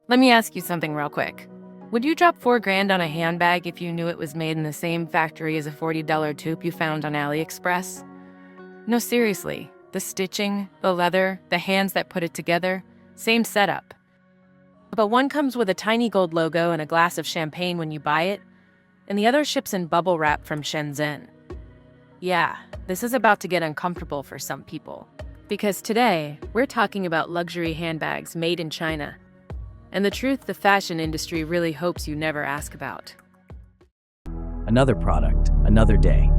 Let me ask you something real quick. Would you drop 4 grand on a handbag if you knew it was made in the same factory as a $40 tube you found on AliExpress? No, seriously. The stitching, the leather, the hands that put it together, same setup. But one comes with a tiny gold logo and a glass of champagne when you buy it, and the other ships in bubble wrap from Shenzhen. Yeah, this is about to get uncomfortable for some people. Because today, we're talking about luxury handbags made in China. And the truth the fashion industry really hopes you never ask about. Another product, another day.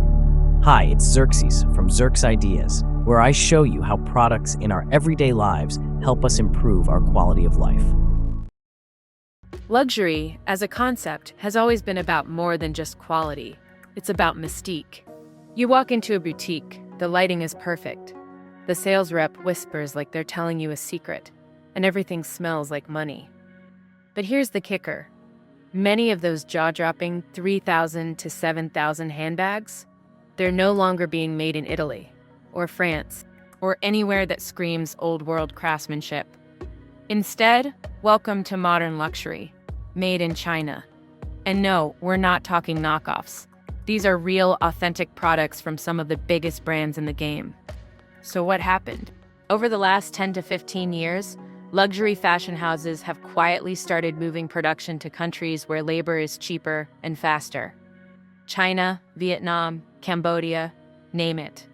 Hi, it's Xerxes from Xerx Ideas, where I show you how products in our everyday lives help us improve our quality of life. Luxury, as a concept, has always been about more than just quality. It's about mystique. You walk into a boutique, the lighting is perfect. The sales rep whispers like they're telling you a secret, and everything smells like money. But here's the kicker. Many of those jaw-dropping 3,000 to 7,000 handbags, they're no longer being made in Italy, or France, or anywhere that screams old-world craftsmanship. Instead, welcome to modern luxury, made in China. And no, we're not talking knockoffs. These are real, authentic products from some of the biggest brands in the game. So what happened? Over the last 10 to 15 years, luxury fashion houses have quietly started moving production to countries where labor is cheaper and faster. China, Vietnam, Cambodia, name it.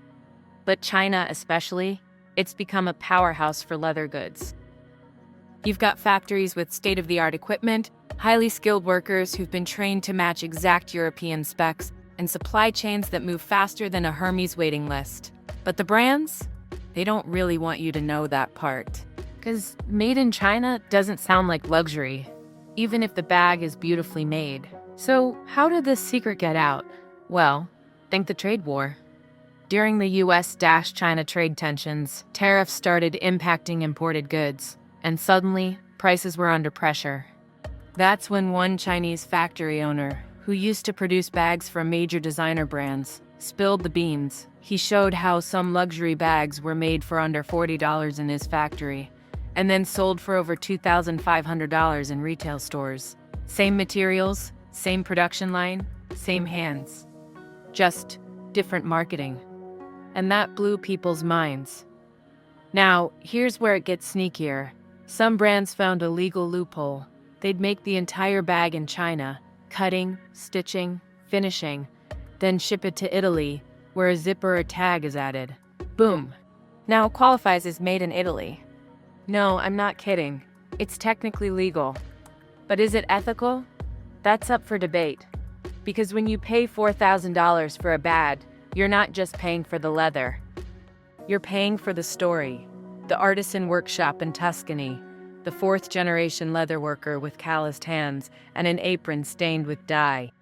But China especially, it's become a powerhouse for leather goods. You've got factories with state-of-the-art equipment, highly skilled workers who've been trained to match exact European specs, and supply chains that move faster than a Hermes waiting list. But the brands, they don't really want you to know that part. Because made in China doesn't sound like luxury, even if the bag is beautifully made. So how did this secret get out? Well, thank the trade war. During the US-China trade tensions, tariffs started impacting imported goods, and suddenly, prices were under pressure. That's when one Chinese factory owner, who used to produce bags for major designer brands, spilled the beans. He showed how some luxury bags were made for under $40 in his factory, and then sold for over $2,500 in retail stores. Same materials, same production line, same hands. Just different marketing. And that blew people's minds. Now, here's where it gets sneakier. Some brands found a legal loophole. They'd make the entire bag in China, cutting, stitching, finishing, then ship it to Italy, where a zipper or tag is added. Boom. Now it qualifies as made in Italy. No, I'm not kidding. It's technically legal. But is it ethical? That's up for debate. Because when you pay $4,000 for a bag, you're not just paying for the leather. You're paying for the story. The artisan workshop in Tuscany, the 4th-generation leather worker with calloused hands and an apron stained with dye.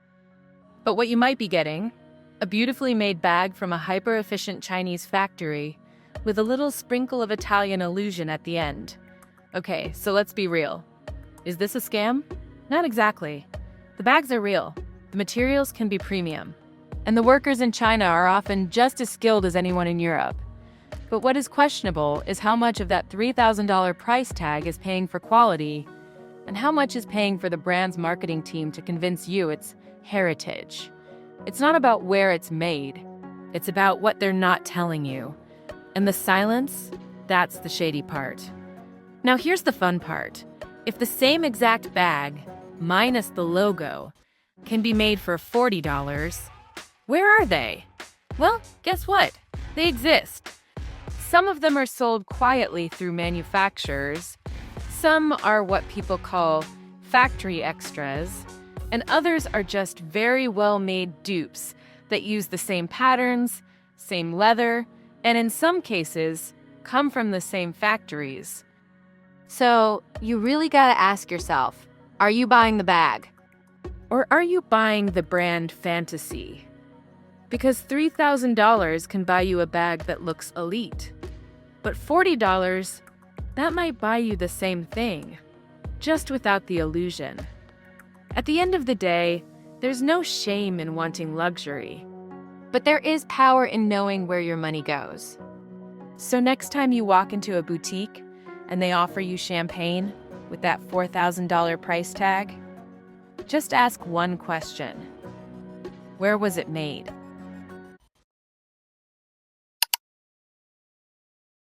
But what you might be getting, a beautifully made bag from a hyper-efficient Chinese factory with a little sprinkle of Italian illusion at the end. Okay, so let's be real. Is this a scam? Not exactly. The bags are real. The materials can be premium. And the workers in China are often just as skilled as anyone in Europe. But what is questionable is how much of that $3,000 price tag is paying for quality, and how much is paying for the brand's marketing team to convince you it's heritage. It's not about where it's made. It's about what they're not telling you. And the silence, that's the shady part. Now here's the fun part. If the same exact bag, minus the logo, can be made for $40, where are they? Well, guess what? They exist. Some of them are sold quietly through manufacturers. Some are what people call factory extras. And others are just very well-made dupes that use the same patterns, same leather, and in some cases, come from the same factories. So, you really gotta ask yourself, are you buying the bag? Or are you buying the brand fantasy? Because $3,000 can buy you a bag that looks elite. But $40, that might buy you the same thing, just without the illusion. At the end of the day, there's no shame in wanting luxury. But there is power in knowing where your money goes. So next time you walk into a boutique and they offer you champagne, with that $4,000 price tag? Just ask one question. Where was it made?